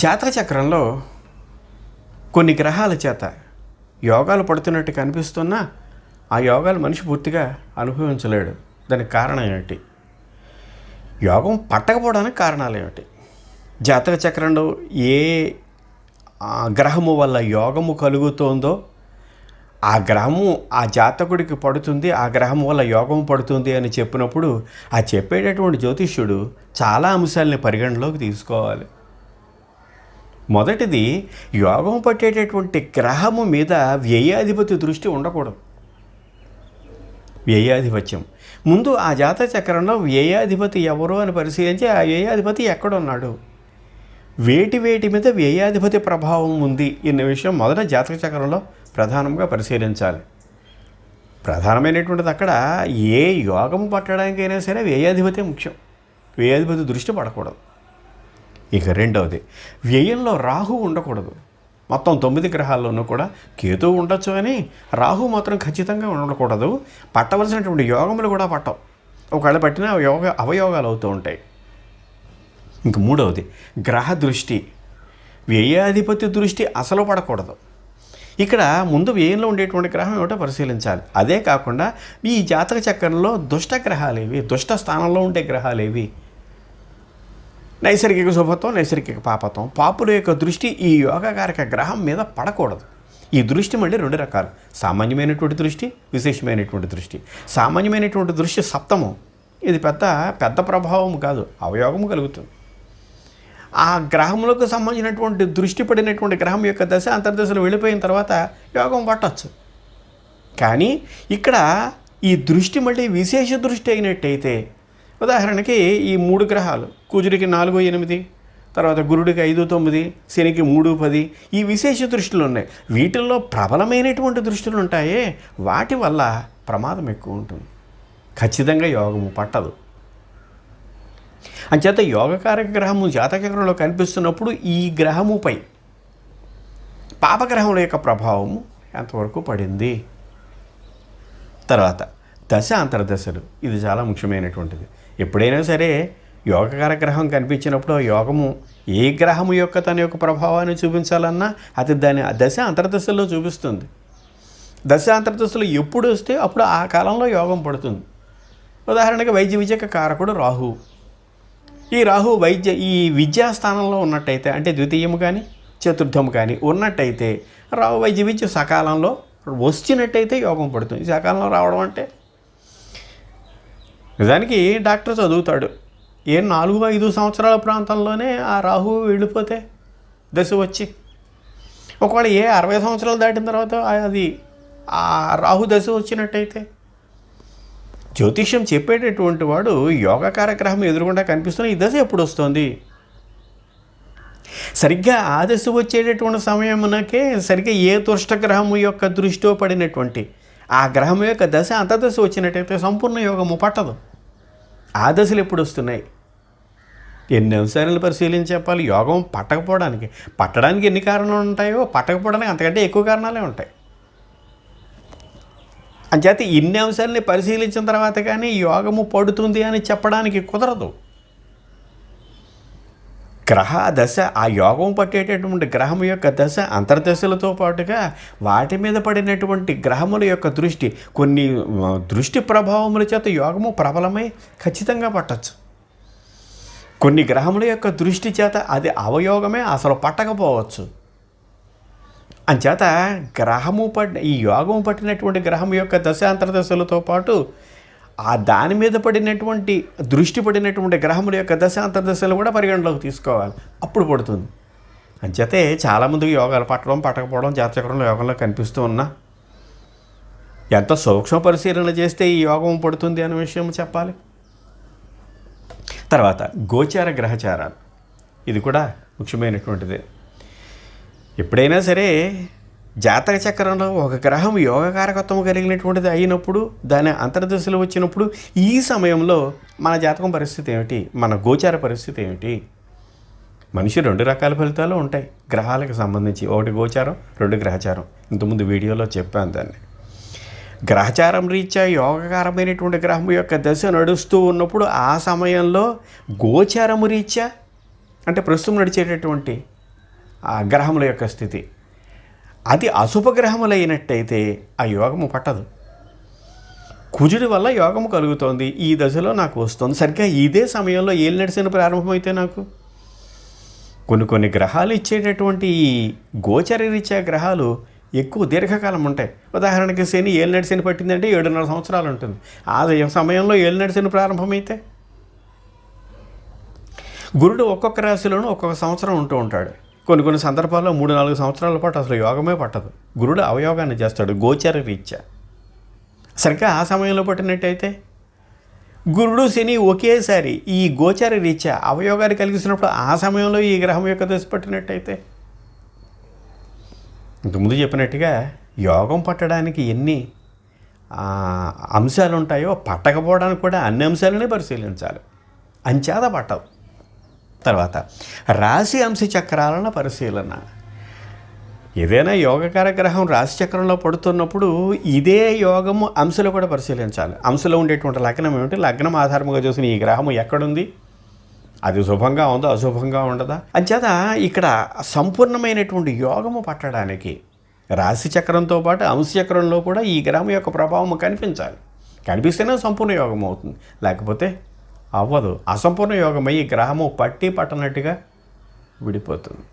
జాతక చక్రంలో కొన్ని గ్రహాల చేత యోగాలు పడుతున్నట్టు కనిపిస్తున్నా ఆ యోగాలు మనిషి పూర్తిగా అనుభవించలేడు. దానికి కారణం ఏమిటి? యోగం పట్టకపోవడానికి కారణాలు ఏమిటి? జాతక చక్రంలో ఏ గ్రహము వల్ల యోగము కలుగుతోందో ఆ గ్రహము ఆ జాతకుడికి పడుతుంది, ఆ గ్రహం వల్ల యోగం పడుతుంది అని చెప్పినప్పుడు ఆ చెప్పేటటువంటి జ్యోతిష్యుడు చాలా అంశాలని పరిగణలోకి తీసుకోవాలి. మొదటిది, యోగం పట్టేటటువంటి గ్రహము మీద వ్యయాధిపతి దృష్టి ఉండకూడదు. వ్యయాధిపత్యం ముందు ఆ జాతక చక్రంలో వ్యయాధిపతి ఎవరు అని పరిశీలించి ఆ వ్యయాధిపతి ఎక్కడున్నాడు, వేటి మీద వ్యయాధిపతి ప్రభావం ఉంది అనే విషయం మొదట జాతక చక్రంలో ప్రధానంగా పరిశీలించాలి. ప్రధానమైనటువంటిది అక్కడ ఏ యోగం పట్టడానికైనా సరే వ్యయాధిపతి ముఖ్యం. వ్యయాధిపతి దృష్టి పడకూడదు. ఇక రెండవది, వ్యయంలో రాహు ఉండకూడదు. మొత్తం 9 గ్రహాల్లోనూ కూడా కేతువు ఉండొచ్చు కానీ రాహు మాత్రం ఖచ్చితంగా ఉండకూడదు. పట్టవలసినటువంటి యోగములు కూడా పట్టవు. ఒకవేళ పట్టిన అవయోగాలు అవుతూ ఉంటాయి. ఇంక మూడవది, గ్రహ దృష్టి, వ్యయాధిపతి దృష్టి అసలు పడకూడదు. ఇక్కడ ముందు వ్యయంలో ఉండేటువంటి గ్రహం ఏమిటో పరిశీలించాలి. అదే కాకుండా ఈ జాతక చక్రంలో దుష్ట గ్రహాలు ఏవి, దుష్ట స్థానంలో ఉండే గ్రహాలు ఏవి, నైసర్గిక శుభత్వం, నైసర్గిక పాపత్వం, పాపుల యొక్క దృష్టి ఈ యోగకారక గ్రహం మీద పడకూడదు. ఈ దృష్టి మళ్ళీ 2 రకాలు, సామాన్యమైనటువంటి దృష్టి, విశేషమైనటువంటి దృష్టి. సామాన్యమైనటువంటి దృష్టి సప్తమం, ఇది పెద్ద ప్రభావం కాదు, అవయోగము కలుగుతుంది. ఆ గ్రహములకు సంబంధించినటువంటి దృష్టి పడినటువంటి గ్రహం యొక్క దశ అంతర్దశలు వెళ్ళిపోయిన తర్వాత యోగం పట్టవచ్చు. కానీ ఇక్కడ ఈ దృష్టి మళ్ళీ విశేష దృష్టి అయినట్టయితే, ఉదాహరణకి ఈ 3 గ్రహాలు, కుజుడికి 4, 8, తర్వాత గురుడికి 5, 9, శనికి 3, 10 ఈ విశేష దృష్టిలు ఉన్నాయి. వీటిల్లో ప్రబలమైనటువంటి దృష్టిలు ఉంటాయే, వాటి వల్ల ప్రమాదం ఎక్కువ ఉంటుంది. ఖచ్చితంగా యోగము పట్టదు. అంచేత యోగకారక గ్రహము జాతకగ్రహంలో కనిపిస్తున్నప్పుడు ఈ గ్రహముపై పాపగ్రహముల యొక్క ప్రభావము ఎంతవరకు పడింది. తర్వాత దశ అంతర్దశలు, ఇది చాలా ముఖ్యమైనటువంటిది. ఎప్పుడైనా సరే యోగకారక గ్రహం కనిపించినప్పుడు ఆ యోగము ఏ గ్రహము యొక్క తన యొక్క ప్రభావాన్ని చూపించాలన్నా అది దాని దశ అంతర్దశల్లో చూపిస్తుంది. దశ అంతర్దశలు ఎప్పుడు వస్తే అప్పుడు ఆ కాలంలో యోగం పడుతుంది. ఉదాహరణకి వైద్య విద్యక కారకుడు రాహు. ఈ రాహు ఈ విద్యాస్థానంలో ఉన్నట్టయితే, అంటే ద్వితీయము కానీ చతుర్థము కానీ ఉన్నట్టయితే, రాహు వైద్య విద్య సకాలంలో వచ్చినట్టయితే యోగం పడుతుంది. సకాలంలో రావడం అంటే నిజానికి డాక్టర్ చదువుతాడు, 4-5 సంవత్సరాల ప్రాంతంలోనే ఆ రాహు వెళ్ళిపోతే దశ వచ్చి, ఒకవేళ 60 సంవత్సరాలు దాటిన తర్వాత అది ఆ రాహు దశ వచ్చినట్టయితే, జ్యోతిష్యం చెప్పేటటువంటి వాడు యోగకారక గ్రహం ఎదురుగుండా కనిపిస్తున్న ఈ దశ ఎప్పుడు వస్తుంది, సరిగ్గా ఆ దశ వచ్చేటటువంటి సమయమునకే సరిగ్గా ఏ దుష్టగ్రహము యొక్క దృష్టిలో పడినటువంటి ఆ గ్రహం యొక్క దశ అంతర్దశ వచ్చినట్టయితే సంపూర్ణ యోగము పట్టదు. ఆ దశలు ఎప్పుడు వస్తున్నాయి, ఎన్ని అంశాలను పరిశీలించి చెప్పాలి. యోగం పట్టడానికి ఎన్ని కారణాలు ఉంటాయో, పట్టకపోవడానికి అంతకంటే ఎక్కువ కారణాలే ఉంటాయి. అంచేత ఇన్ని అంశాలని పరిశీలించిన తర్వాత కానీ యోగము పడుతుంది అని చెప్పడానికి కుదరదు. గ్రహ దశ, ఆ యోగం పట్టేటటువంటి గ్రహం యొక్క దశ అంతర్దశలతో పాటుగా వాటి మీద పడినటువంటి గ్రహముల యొక్క దృష్టి, కొన్ని దృష్టి ప్రభావముల చేత యోగము ప్రబలమై ఖచ్చితంగా పట్టచ్చు. కొన్ని గ్రహముల యొక్క దృష్టి చేత అది అవయోగమే అసలు పట్టకపోవచ్చు. అంచేత ఈ యోగం పట్టినటువంటి గ్రహం యొక్క దశ అంతర్దశలతో పాటు ఆ దాని మీద పడినటువంటి దృష్టి పడినటువంటి గ్రహముల యొక్క దశ అంతర్దశలు కూడా పరిగణలోకి తీసుకోవాలి, అప్పుడు పడుతుంది. అంచేతే చాలామందికి యోగాలు పట్టకపోవడం జాతచక్రంలో యోగంలో కనిపిస్తూ ఉన్నా ఎంత సూక్ష్మ పరిశీలన చేస్తే ఈ యోగం పడుతుంది అనే విషయం చెప్పాలి. తర్వాత గోచార గ్రహచారాలు, ఇది కూడా ముఖ్యమైనటువంటిదే. ఎప్పుడైనా సరే జాతక చక్రంలో ఒక గ్రహం యోగకారకత్వం కలిగినటువంటిది అయినప్పుడు, దాని అంతర్దశలు వచ్చినప్పుడు ఈ సమయంలో మన జాతకం పరిస్థితి ఏమిటి, మన గోచార పరిస్థితి ఏమిటి? మనిషి 2 రకాల ఫలితాలు ఉంటాయి గ్రహాలకు సంబంధించి, 1 గోచారం, 2 గ్రహచారం. ఇంతకుముందు వీడియోలో చెప్పాను దాన్ని. గ్రహచారం రీత్యా యోగకారమైనటువంటి గ్రహం యొక్క దశ నడుస్తూ ఉన్నప్పుడు ఆ సమయంలో గోచారము రీత్యా, అంటే ప్రస్తుతం నడిచేటటువంటి ఆ గ్రహముల యొక్క స్థితి. అది అశుభగ్రహములైనట్టయితే ఆ యోగము పట్టదు. కుజుడి వల్ల యోగము కలుగుతోంది, ఈ దశలో నాకు వస్తుంది, సరిగ్గా ఇదే సమయంలో ఏలినాటి శని ప్రారంభమైతే నాకు కొన్ని గ్రహాలు ఇచ్చేటటువంటి ఈ గోచరరీత్యా గ్రహాలు ఎక్కువ దీర్ఘకాలం ఉంటాయి. ఉదాహరణకి శని ఏలినాటి శని పట్టిందంటే 7.5 సంవత్సరాలు ఉంటుంది. ఆ సమయంలో ఏలినాటి శని ప్రారంభమైతే గురుడు ఒక్కొక్క రాశిలోనూ ఒక్కొక్క సంవత్సరం ఉంటూ ఉంటాడు. కొన్ని సందర్భాల్లో 3-4 సంవత్సరాల పాటు అసలు యోగమే పట్టదు. గురుడు అవయోగాన్ని చేస్తాడు గోచర రీత్యా. సరిగ్గా ఆ సమయంలో పట్టినట్టయితే గురుడు శని ఒకేసారి ఈ గోచర రీత్యా అవయోగాన్ని కలిగిస్తున్నప్పుడు ఆ సమయంలో ఈ గ్రహం యొక్క దశ పట్టినట్టయితే, ఇంతకుముందు చెప్పినట్టుగా యోగం పట్టడానికి ఎన్ని అంశాలు ఉంటాయో పట్టకపోవడానికి కూడా అన్ని అంశాలనే పరిశీలించాలి. అంచేత పట్టవు. తర్వాత రాశి అంశ చక్రాలను పరిశీలన. ఏదైనా యోగకార గ్రహం రాశి చక్రంలో పడుతున్నప్పుడు ఇదే యోగము అంశలో కూడా పరిశీలించాలి. అంశలో ఉండేటువంటి లగ్నం ఏమిటి, లగ్నం ఆధారంగా చూసిన ఈ గ్రహము ఎక్కడుంది, అది శుభంగా ఉందో అశుభంగా ఉండదా. అంచేత ఇక్కడ సంపూర్ణమైనటువంటి యోగము పట్టడానికి రాశి చక్రంతో పాటు అంశ చక్రంలో కూడా ఈ గ్రహం యొక్క ప్రభావం కనిపించాలి. కనిపిస్తేనే సంపూర్ణ యోగం అవుతుంది, లేకపోతే అవ్వదు. అసంపూర్ణ యోగమై ఈ గ్రహము పట్టనట్టుగా విడిపోతుంది.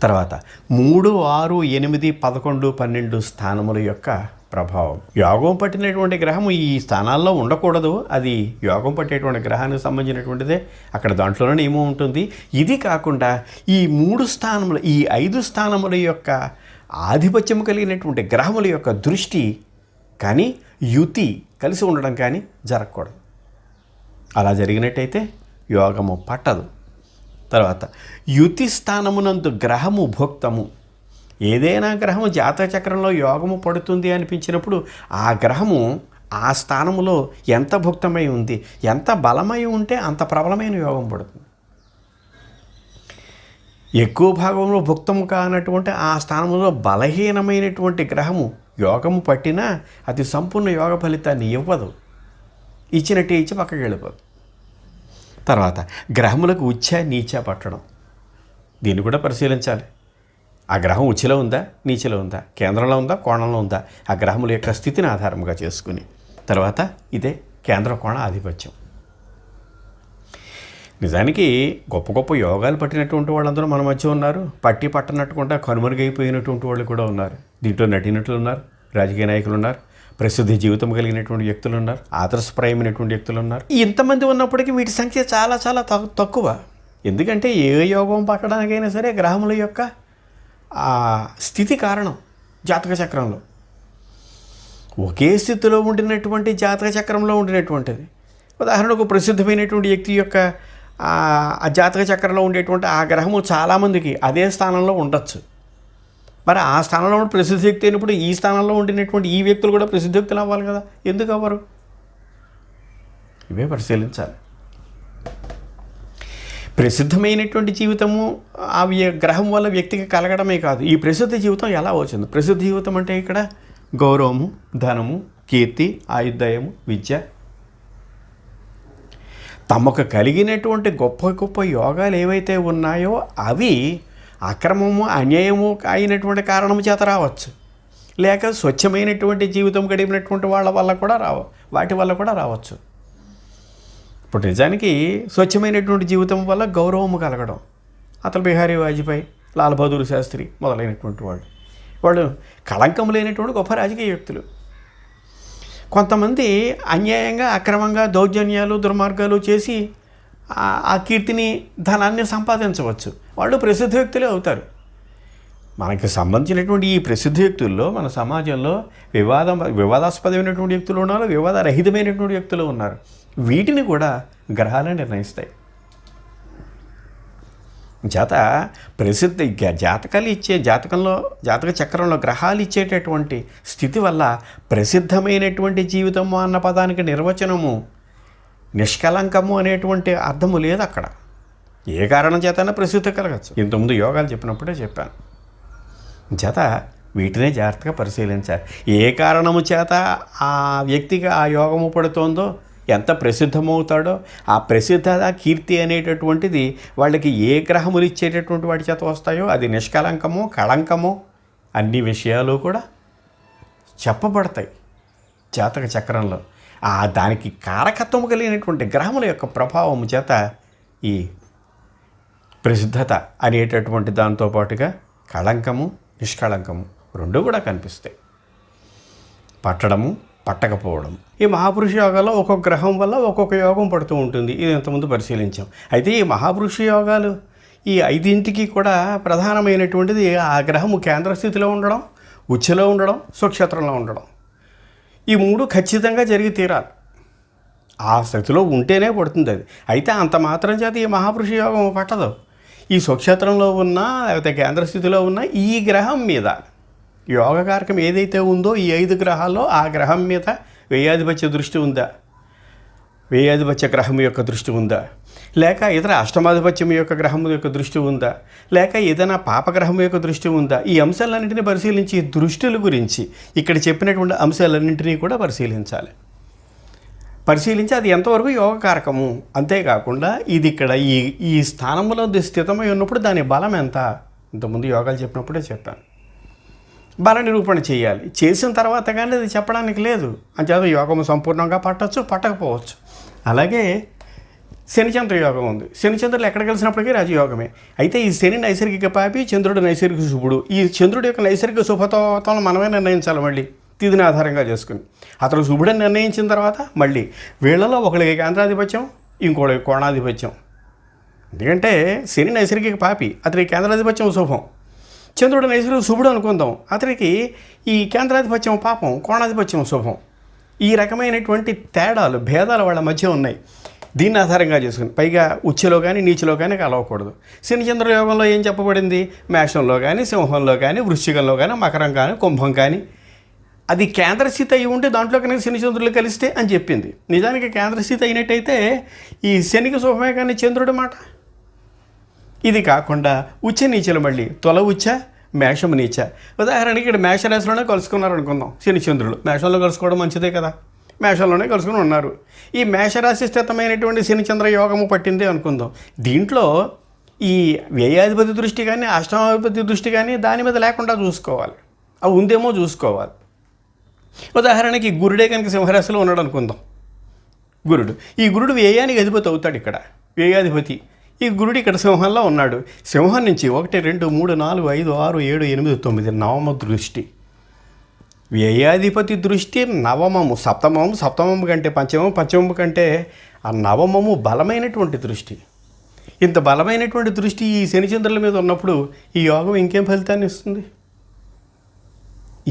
తర్వాత 3, 6, 8, 11, 12 స్థానముల యొక్క ప్రభావం. యోగం పట్టినటువంటి గ్రహము ఈ స్థానాల్లో ఉండకూడదు. అది యోగం పట్టేటువంటి గ్రహానికి సంబంధించినటువంటిదే, అక్కడ దాంట్లోనే నియమం ఉంటుంది. ఇది కాకుండా ఈ 3 స్థానములు, ఈ 5 స్థానముల యొక్క ఆధిపత్యం కలిగినటువంటి గ్రహముల యొక్క దృష్టి కానీ యుతి కలిసి ఉండడం కానీ జరగకూడదు. అలా జరిగినట్టయితే యోగము పట్టదు. తర్వాత యుతి స్థానమునందు గ్రహము భోక్తము. ఏదైనా గ్రహము జాతక చక్రంలో యోగము పడుతుంది అనిపించినప్పుడు ఆ గ్రహము ఆ స్థానములో ఎంత భుక్తమై ఉంది, ఎంత బలమై ఉంటే అంత ప్రబలమైన యోగం పడుతుంది. ఎక్కువ భాగంలో భుక్తము కానటువంటి ఆ స్థానంలో బలహీనమైనటువంటి గ్రహము యోగము పట్టినా అది సంపూర్ణ యోగ ఫలితాన్ని ఇవ్వదు. ఇచ్చినట్టే ఇచ్చి పక్కకి వెళ్ళిపోదు. తర్వాత గ్రహములకు ఉచ్చ నీచ పట్టడం. దీన్ని కూడా పరిశీలించాలి. ఆ గ్రహం ఉచ్చులో ఉందా, నీచలో ఉందా, కేంద్రంలో ఉందా, కోణంలో ఉందా, ఆ గ్రహముల యొక్క స్థితిని ఆధారంగా చేసుకుని. తర్వాత ఇదే కేంద్ర కోణ ఆధిపత్యం. నిజానికి గొప్ప యోగాలు పట్టినటువంటి వాళ్ళందరూ మన మధ్య ఉన్నారు. పట్టనట్టుకుంటా కనుమరుగైపోయినటువంటి వాళ్ళు కూడా ఉన్నారు. దీంట్లో నటినట్లు ఉన్నారు, రాజకీయ నాయకులు ఉన్నారు, ప్రసిద్ధ జీవితం కలిగినటువంటి వ్యక్తులు ఉన్నారు, ఆదర్శప్రాయమైనటువంటి వ్యక్తులు ఉన్నారు. ఇంతమంది ఉన్నప్పటికీ వీటి సంఖ్య చాలా చాలా తక్కువ. ఎందుకంటే ఏ యోగం పట్టడానికైనా సరే గ్రహముల యొక్క స్థితి కారణం. జాతక చక్రంలో ఒకే స్థితిలో ఉండినటువంటి జాతక చక్రంలో ఉండినటువంటిది. ఉదాహరణకు ప్రసిద్ధమైనటువంటి వ్యక్తి యొక్క ఆ జాతక చక్రంలో ఉండేటువంటి ఆ గ్రహము చాలామందికి అదే స్థానంలో ఉండొచ్చు. మరి ఆ స్థానంలో ఉన్న ప్రసిద్ధ వ్యక్తి అయినప్పుడు ఈ స్థానంలో ఉండినటువంటి ఈ వ్యక్తులు కూడా ప్రసిద్ధ వ్యక్తులు అవ్వాలి కదా, ఎందుకు అవ్వరు? ఇవే పరిశీలించాలి. ప్రసిద్ధమైనటువంటి జీవితము ఆ గ్రహం వల్ల వ్యక్తికి కలగడమే కాదు, ఈ ప్రసిద్ధ జీవితం ఎలా వచ్చింది. ప్రసిద్ధ జీవితం అంటే ఇక్కడ గౌరవము, ధనము, కీర్తి, ఆయుర్దాయము, విద్య, తమకు కలిగినటువంటి గొప్ప యోగాలు ఏవైతే ఉన్నాయో అవి అక్రమము, అన్యాయము అయినటువంటి కారణము చేత రావచ్చు, లేక స్వచ్ఛమైనటువంటి జీవితం గడిపినటువంటి వాళ్ళ వల్ల కూడా వాటి వల్ల కూడా రావచ్చు. ఇప్పుడు నిజానికి స్వచ్ఛమైనటువంటి జీవితం వల్ల గౌరవము కలగడం, అటల్ బిహారీ వాజ్పేయి, లాల్ బహదూర్ శాస్త్రి మొదలైనటువంటి వాళ్ళు కళంకం లేనటువంటి గొప్ప రాజకీయ వ్యక్తులు. కొంతమంది అన్యాయంగా, అక్రమంగా దౌర్జన్యాలు, దుర్మార్గాలు చేసి ఆ కీర్తిని, ధనాన్ని సంపాదించవచ్చు. వాళ్ళు ప్రసిద్ధ వ్యక్తులే అవుతారు. మనకి సంబంధించినటువంటి ఈ ప్రసిద్ధ వ్యక్తుల్లో మన సమాజంలో వివాదాస్పదమైనటువంటి వ్యక్తులు ఉన్నారు, వివాదరహితమైనటువంటి వ్యక్తులు ఉన్నారు. వీటిని కూడా గ్రహాలే నిర్ణయిస్తాయి. చేత ప్రసిద్ధ జాతకాలు ఇచ్చే జాతక చక్రంలో గ్రహాలు ఇచ్చేటటువంటి స్థితి వల్ల ప్రసిద్ధమైనటువంటి జీవితము అన్న పదానికి నిర్వచనము నిష్కలంకము అనేటువంటి అర్థము లేదు అక్కడ. ఏ కారణం చేతనే ప్రసిద్ధి కలగచ్చు. ఇంతకుముందు యోగాలు చెప్పినప్పుడే చెప్పాను. చేత వీటినే జాగ్రత్తగా పరిశీలించాలి. ఏ కారణము చేత ఆ వ్యక్తికి ఆ యోగము పడుతోందో ఎంత ప్రసిద్ధమవుతాడో ఆ ప్రసిద్ధత కీర్తి అనేటటువంటిది వాళ్ళకి ఏ గ్రహములు ఇచ్చేటటువంటి వాటి చేత వస్తాయో అది నిష్కలంకమో కళంకమో అన్ని విషయాలు కూడా చెప్పబడతాయి జాతక చక్రంలో. దానికి కారకత్వం కలిగినటువంటి గ్రహముల యొక్క ప్రభావం చేత ఈ ప్రసిద్ధత అనేటటువంటి దాంతో పాటుగా కళంకము నిష్కళంకము రెండు కూడా కనిపిస్తాయి. పట్టడము పట్టకపోవడం. ఈ మహాపురుష యోగాల్లో ఒక్కొక్క గ్రహం వల్ల ఒక్కొక్క యోగం పడుతూ ఉంటుంది. ఇది ఇంతకుముందు పరిశీలించాం. అయితే ఈ మహాపురుష యోగాలు ఈ 5ంటికి కూడా ప్రధానమైనటువంటిది ఆ గ్రహము కేంద్ర స్థితిలో ఉండడం, ఉచ్ఛలో ఉండడం, స్వక్షేత్రంలో ఉండడం. ఈ 3 ఖచ్చితంగా జరిగి తీరాలి. ఆ స్థితిలో ఉంటేనే పడుతుంది అది. అయితే అంత మాత్రం చేత ఈ మహాపురుష యోగం పట్టదు. ఈ స్వక్షేత్రంలో ఉన్న లేకపోతే కేంద్ర స్థితిలో ఉన్న ఈ గ్రహం మీద యోగకారకం ఏదైతే ఉందో ఈ 5 గ్రహాల్లో ఆ గ్రహం మీద వ్యయాధిపత్య దృష్టి ఉందా, వ్యయాధిపత్య గ్రహం యొక్క దృష్టి ఉందా, లేక ఇతర అష్టమాధిపత్యం యొక్క గ్రహం యొక్క దృష్టి ఉందా, లేక ఏదైనా పాపగ్రహం యొక్క దృష్టి ఉందా, ఈ అంశాలన్నింటినీ పరిశీలించి దృష్టిల గురించి ఇక్కడ చెప్పినటువంటి అంశాలన్నింటినీ కూడా పరిశీలించాలి. పరిశీలించి అది ఎంతవరకు యోగకారకము. అంతేకాకుండా ఇది ఇక్కడ ఈ స్థానంలో స్థితమై ఉన్నప్పుడు దాని బలం ఎంత, ఇంతకుముందు యోగాలు చెప్పినప్పుడే చెప్పాను. బల నిరూపణ చేయాలి. చేసిన తర్వాత కానీ అది చెప్పడానికి లేదు. అంచేత యోగము సంపూర్ణంగా పట్టవచ్చు, పట్టకపోవచ్చు. అలాగే శనిచంద్ర యోగం ఉంది. శనిచంద్రులు ఎక్కడ కలిసినప్పటికీ రాజయోగమే. అయితే ఈ శని నైసర్గిక పాపి, చంద్రుడు నైసర్గిక శుభుడు. ఈ చంద్రుడి యొక్క నైసర్గిక శుభత్వం మనమే నిర్ణయించాలి. మళ్ళీ తిథిని ఆధారంగా చేసుకుని అతను శుభుడని నిర్ణయించిన తర్వాత మళ్ళీ వీళ్ళలో ఒకరికి కేంద్రాధిపత్యం, ఇంకోటి కోణాధిపత్యం. ఎందుకంటే శని నైసర్గిక పాపి, అతనికి కేంద్రాధిపత్యం శుభం. చంద్రుడు నైసర్గిక శుభుడు అనుకుందాం, అతనికి ఈ కేంద్రాధిపత్యం పాపం, కోణాధిపత్యం శుభం. ఈ రకమైనటువంటి తేడాలు భేదాలు వాళ్ళ మధ్య ఉన్నాయి. దీన్ని ఆధారంగా చేసుకుని పైగా ఉచ్ఛలో కానీ నీచులో కానీ కలవకూడదు. శనిచంద్ర యోగంలో ఏం చెప్పబడింది, మేషంలో కానీ సింహంలో కానీ వృశ్చికంలో కానీ మకరం కానీ కుంభం కానీ అది కేంద్రస్థితి అయి ఉంటే దాంట్లో కనుక శనిచంద్రులు కలిస్తే అని చెప్పింది. నిజానికి కేంద్రస్థితి అయినట్టయితే ఈ శనికి శుభమే కానీ చంద్రుడి మాట. ఇది కాకుండా ఉచ్చ నీచలు మళ్ళీ తొల ఉచ్చ మేషం నీచ. ఉదాహరణకి ఇక్కడ మేషరాశిలోనే కలుసుకున్నారు అనుకుందాం. శనిచంద్రులు మేషంలో కలుసుకోవడం మంచిదే కదా, మేషంలోనే కలుసుకుని ఉన్నారు. ఈ మేషరాశి స్థితమైనటువంటి శనిచంద్ర యోగము పట్టింది అనుకుందాం. దీంట్లో ఈ వ్యయాధిపతి దృష్టి కానీ అష్టమాధిపతి దృష్టి కానీ దాని మీద లేకుండా చూసుకోవాలి. అవి ఉందేమో చూసుకోవాలి. ఉదాహరణకి గురుడే కనుక సింహరాశిలో ఉన్నాడు అనుకుందాం. ఈ గురుడు వ్యయానికి అధిపతి అవుతాడు. ఇక్కడ వ్యయాధిపతి ఈ గురుడు ఇక్కడ సింహంలో ఉన్నాడు. సింహం నుంచి 1 2 3 4 5 6 7 8 9 నవమ దృష్టి. వ్యయాధిపతి దృష్టి నవమము, సప్తమము కంటే పంచమము కంటే ఆ నవమము బలమైనటువంటి దృష్టి. ఇంత బలమైనటువంటి దృష్టి ఈ శనిచంద్రుల మీద ఉన్నప్పుడు ఈ యోగం ఇంకేం ఫలితాన్ని ఇస్తుంది?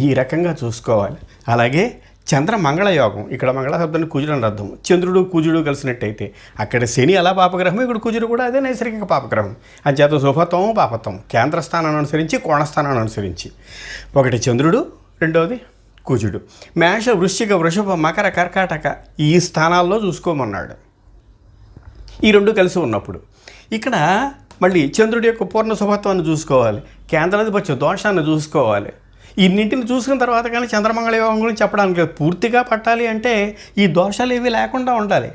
ఈ రకంగా చూసుకోవాలి. అలాగే చంద్ర మంగళ యోగం. ఇక్కడ మంగళ శబ్దాన్ని కుజుడు అని అర్థం. చంద్రుడు కుజుడు కలిసినట్టయితే అక్కడ శని అలా పాపగ్రహం, ఇక్కడ కుజుడు కూడా అదే నైసర్గిక పాపగ్రహం. అంచేత శుభత్వం పాపత్వం కేంద్రస్థానాన్ని అనుసరించి కోణస్థానాన్ని అనుసరించి ఒకటి చంద్రుడు, రెండవది కుజుడు. మేష వృశ్చిక వృషభ మకర కర్కాటక ఈ స్థానాల్లో చూసుకోమన్నాడు. ఈ రెండు కలిసి ఉన్నప్పుడు ఇక్కడ మళ్ళీ చంద్రుడి యొక్క పూర్ణ శుభత్వాన్ని చూసుకోవాలి, కేంద్రాధిపత్య దోషాన్ని చూసుకోవాలి. ఇన్నింటిని చూసుకున్న తర్వాత కానీ చంద్రమంగళ యోగం గురించి చెప్పడానికి లేదు. పూర్తిగా పట్టాలి అంటే ఈ దోషాలు ఏవి లేకుండా ఉండాలి.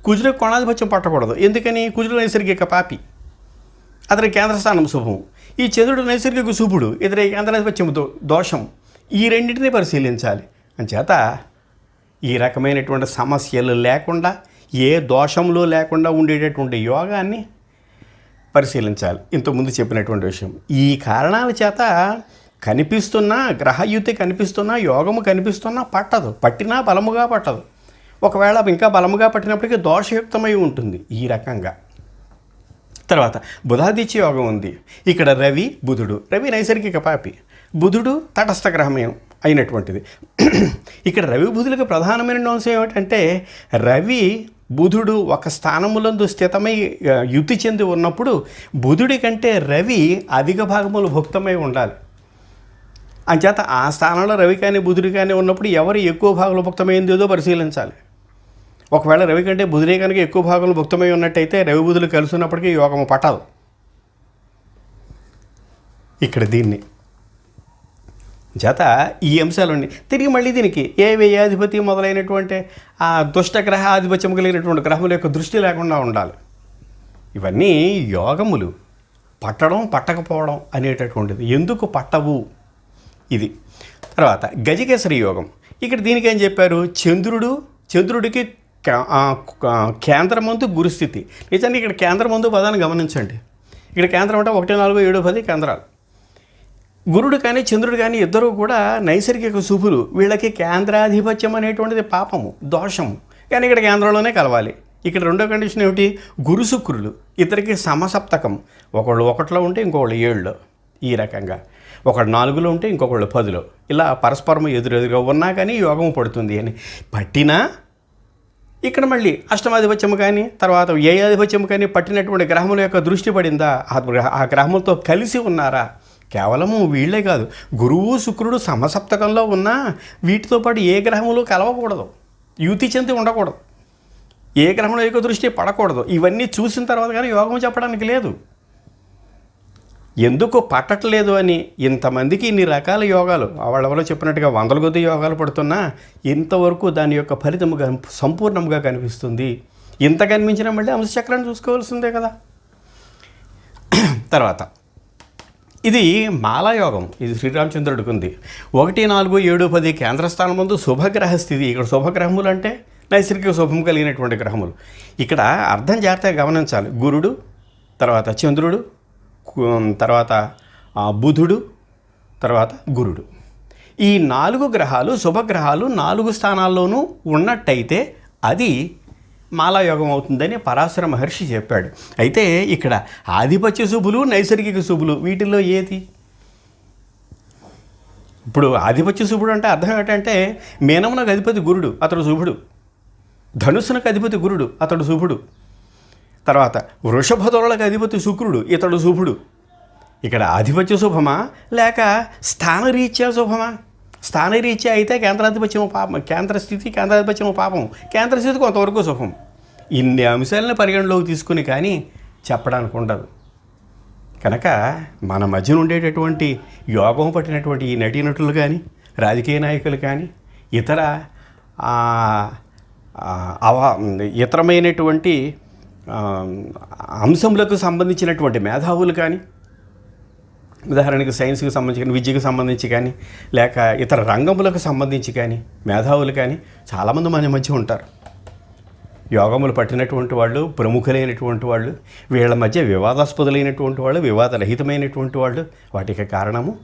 కుజుడికి కోణాధిపత్యం పట్టకూడదు. ఎందుకని? కుజుడు నైసర్గిక పాపి, అతని కేంద్రస్థానం శుభం. ఈ చంద్రుడు నైసర్గిక శుభుడు, ఇతని కేంద్రాధిపత్యం దోషం. ఈ రెండింటినీ పరిశీలించాలి. అంచేత ఈ రకమైనటువంటి సమస్యలు లేకుండా, ఏ దోషంలో లేకుండా ఉండేటటువంటి యోగాన్ని పరిశీలించాలి. ఇంతకుముందు చెప్పినటువంటి విషయం. ఈ కారణాల చేత కనిపిస్తున్న గ్రహయుతి కనిపిస్తున్న యోగము కనిపిస్తున్నా పట్టదు, పట్టినా బలముగా పట్టదు. ఒకవేళ ఇంకా బలముగా పట్టినప్పటికీ దోషయుక్తమై ఉంటుంది. ఈ రకంగా తర్వాత బుధాదిత్య యోగం ఉంది. ఇక్కడ రవి బుధుడు. రవి నైసర్గిక పాపి, బుధుడు తటస్థ గ్రహమే అయినటువంటిది. ఇక్కడ రవి బుధులకు ప్రధానమైన అంశం ఏమిటంటే రవి బుధుడు ఒక స్థానములందు స్థితమై యుతి చెంది ఉన్నప్పుడు బుధుడి కంటే రవి అధిక భాగములు భుక్తమై ఉండాలి. అంచేత ఆ స్థానంలో రవి కానీ బుధుడి కానీ ఉన్నప్పుడు ఎవరు ఎక్కువ భాగంలో భుక్తమైందేదో పరిశీలించాలి. ఒకవేళ రవి కంటే బుధుడే కనుక ఎక్కువ భాగంలో భుక్తమై ఉన్నట్టయితే రవి బుధులు కలిసి ఉన్నప్పటికీ యోగము పట్టదు. ఇక్కడ దీన్ని చేత ఈ అంశాలన్నీ తిరిగి మళ్ళీ దీనికి ఏ వ్యయాధిపతి మొదలైనటువంటి ఆ దుష్టగ్రహ ఆధిపత్యం కలిగినటువంటి గ్రహముల యొక్క దృష్టి లేకుండా ఉండాలి. ఇవన్నీ యోగములు. పట్టడం పట్టకపోవడం అనేటటువంటిది. ఎందుకు పట్టవు ఇది. తర్వాత గజకేసరి యోగం. ఇక్కడ దీనికి ఏం చెప్పారు, చంద్రుడికి కేంద్రమందు గురుస్థితి. నిజానికి ఇక్కడ కేంద్రమందు పదాన్ని గమనించండి. ఇక్కడ కేంద్రం అంటే 1, 4, 7, 10 కేంద్రాలు. గురుడు కానీ చంద్రుడు కానీ ఇద్దరూ కూడా నైసర్గిక శుభులు. వీళ్ళకి కేంద్రాధిపత్యం అనేటువంటిది పాపము, దోషము. కానీ ఇక్కడ కేంద్రంలోనే కలవాలి. ఇక్కడ రెండో కండిషన్ ఏమిటి, గురు శుక్రులు ఇద్దరికి సమసప్తకం. ఒకళ్ళు 1లో ఉంటే ఇంకొకళ్ళు 7లో, ఈ రకంగా ఒకళ్ళు 4లో ఉంటే ఇంకొకళ్ళు 10లో, ఇలా పరస్పరం ఎదురెదురుగా ఉన్నా కానీ యోగం పడుతుంది అని పట్టినా ఇక్కడ మళ్ళీ అష్టమాధిపత్యము కానీ తర్వాత వ్యయాధిపత్యము కానీ పట్టినటువంటి గ్రహముల యొక్క దృష్టి పడిందా, ఆ గ్రహములతో కలిసి ఉన్నారా. కేవలము వీళ్ళే కాదు, గురువు శుక్రుడు సమసప్తకంలో ఉన్నా వీటితో పాటు ఏ గ్రహములు కలవకూడదు, యుతి చెంది ఉండకూడదు, ఏ గ్రహంలో యొక్క దృష్టి పడకూడదు. ఇవన్నీ చూసిన తర్వాత కానీ యోగం చెప్పడానికి లేదు. ఎందుకు పట్టట్లేదు అని ఇంతమందికి ఇన్ని రకాల యోగాలు వాళ్ళెవరో చెప్పినట్టుగా 100 కొద్ది యోగాలు పడుతున్నా ఇంతవరకు దాని యొక్క ఫలితముగా సంపూర్ణంగా కనిపిస్తుంది. ఇంత కనిపించినా మళ్ళీ అంశచక్రాన్ని చూసుకోవాల్సిందే కదా. తర్వాత ఇది మాలాయోగం. ఇది శ్రీరామచంద్రుడికి ఉంది. 1, 4, 7, 10 కేంద్రస్థానం ముందు శుభగ్రహ స్థితి. ఇక్కడ శుభగ్రహములు అంటే నైసర్గిక శుభం కలిగినటువంటి గ్రహములు. ఇక్కడ అర్థం జాగ్రత్తగా గమనించాలి. గురుడు, తర్వాత చంద్రుడు, తర్వాత బుధుడు, తర్వాత గురుడు. ఈ 4 గ్రహాలు శుభగ్రహాలు 4 స్థానాల్లోనూ ఉన్నట్టయితే అది మాలాయోగం అవుతుందని పరాశర మహర్షి చెప్పాడు. అయితే ఇక్కడ ఆధిపత్య శుభులు, నైసర్గిక శుభులు వీటిల్లో ఏది? ఇప్పుడు ఆధిపత్య శుభుడు అంటే అర్థం ఏంటంటే మీనమునకు అధిపతి గురుడు, అతడు శుభుడు. ధనుసునకు అధిపతి గురుడు, అతడు శుభుడు. తర్వాత వృషభధులకు అధిపతి శుక్రుడు, ఇతడు శుభుడు. ఇక్కడ ఆధిపత్య శుభమా లేక స్థానరీత్యా శుభమా? స్థానరీత్యా అయితే కేంద్రాధిపత్యము పాపం, కేంద్రాధిపత్యము పాపం, కేంద్రస్థితి కొంతవరకు శుభం. ఇన్ని అంశాలను పరిగణలోకి తీసుకుని కానీ చెప్పడానికి ఉండదు. కనుక మన మధ్యన ఉండేటటువంటి యోగం పట్టినటువంటి ఈ నటీనటులు కానీ, రాజకీయ నాయకులు కానీ, ఇతరమైనటువంటి అంశములకు సంబంధించినటువంటి మేధావులు కానీ, ఉదాహరణకు సైన్స్కి సంబంధించి కానీ, విద్యకు సంబంధించి కానీ, లేక ఇతర రంగములకు సంబంధించి కానీ మేధావులు కానీ చాలామంది మన మధ్య ఉంటారు. యోగములు పట్టినటువంటి వాళ్ళు, ప్రముఖులైనటువంటి వాళ్ళు, వీళ్ళ మధ్య వివాదాస్పదులైనటువంటి వాళ్ళు, వివాదరహితమైనటువంటి వాళ్ళు. వాటికి కారణము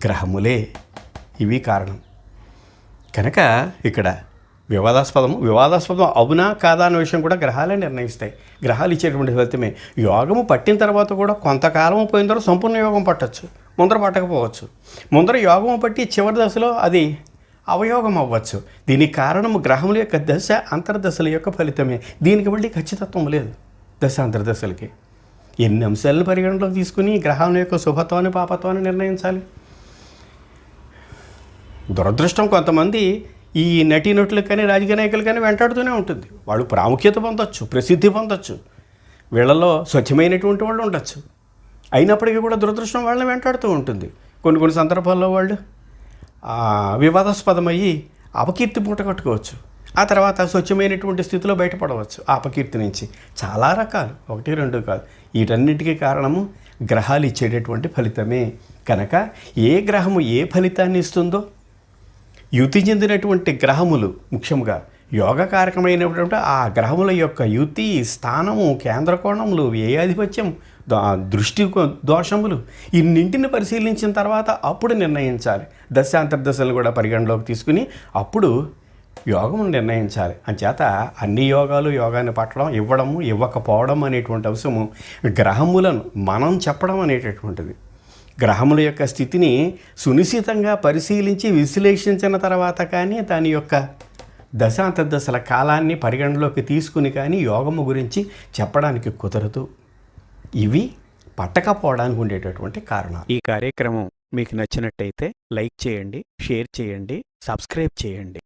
గ్రహములే. ఇవి కారణం. కనుక ఇక్కడ వివాదాస్పదం అవునా కాదా అనే విషయం కూడా గ్రహాలే నిర్ణయిస్తాయి. గ్రహాలు ఇచ్చేటువంటి ఫలితమే. యోగము పట్టిన తర్వాత కూడా కొంతకాలం పోయిన తర్వాత సంపూర్ణ యోగం పట్టచ్చు, ముందర పట్టకపోవచ్చు. ముందర యోగం పట్టి చివరి దశలో అది అవయోగం అవ్వచ్చు. దీనికి కారణము గ్రహముల యొక్క దశ అంతర్దశల యొక్క ఫలితమే. దీనికి మళ్ళీ ఖచ్చితత్వం లేదు దశ అంతర్దశలకి. ఎన్ని అంశాలను పరిగణలోకి తీసుకుని గ్రహాల యొక్క శుభత్వాన్ని పాపత్వాన్ని నిర్ణయించాలి. దురదృష్టం కొంతమంది ఈ నటీనటులకు కానీ రాజకీయ నాయకులు కానీ వెంటాడుతూనే ఉంటుంది. వాళ్ళు ప్రాముఖ్యత పొందొచ్చు, ప్రసిద్ధి పొందొచ్చు, వీళ్ళలో స్వచ్ఛమైనటువంటి వాళ్ళు ఉండొచ్చు. అయినప్పటికీ కూడా దురదృష్టం వాళ్ళని వెంటాడుతూ ఉంటుంది. కొన్ని సందర్భాల్లో వాళ్ళు వివాదాస్పదమయ్యి అపకీర్తి పూట కట్టుకోవచ్చు. ఆ తర్వాత స్వచ్ఛమైనటువంటి స్థితిలో బయటపడవచ్చు ఆ అపకీర్తి నుంచి. చాలా రకాలు, 1, 2 కాదు. వీటన్నిటికీ కారణము గ్రహాలు ఇచ్చేటటువంటి ఫలితమే. కనుక ఏ గ్రహము ఏ ఫలితాన్ని ఇస్తుందో యుతి చెందినటువంటి గ్రహములు ముఖ్యంగా యోగకారకమైనటువంటి ఆ గ్రహముల యొక్క యుతి, స్థానము, కేంద్రకోణములు, వ్యయాధిపత్యం, దృష్టి దోషములు ఇన్నింటిని పరిశీలించిన తర్వాత అప్పుడు నిర్ణయించాలి. దశాంతర్దశలు కూడా పరిగణలోకి తీసుకుని అప్పుడు యోగమును నిర్ణయించాలి. అంచేత అన్ని యోగాన్ని పట్టడం, ఇవ్వడము, ఇవ్వకపోవడం అనేటువంటి అంశము గ్రహములను మనం చెప్పడం అనేటటువంటిది. గ్రహముల యొక్క స్థితిని సునిశ్చితంగా పరిశీలించి విశ్లేషించిన తర్వాత కానీ దాని యొక్క దశాంతర్దశల కాలాన్ని పరిగణలోకి తీసుకుని కానీ యోగము గురించి చెప్పడానికి కుదరదు. ఇవి పట్టకపోవడానికి ఉండేటటువంటి కారణాలు. ఈ కార్యక్రమం మీకు నచ్చినట్టయితే లైక్ చేయండి, షేర్ చేయండి, సబ్స్క్రైబ్ చేయండి.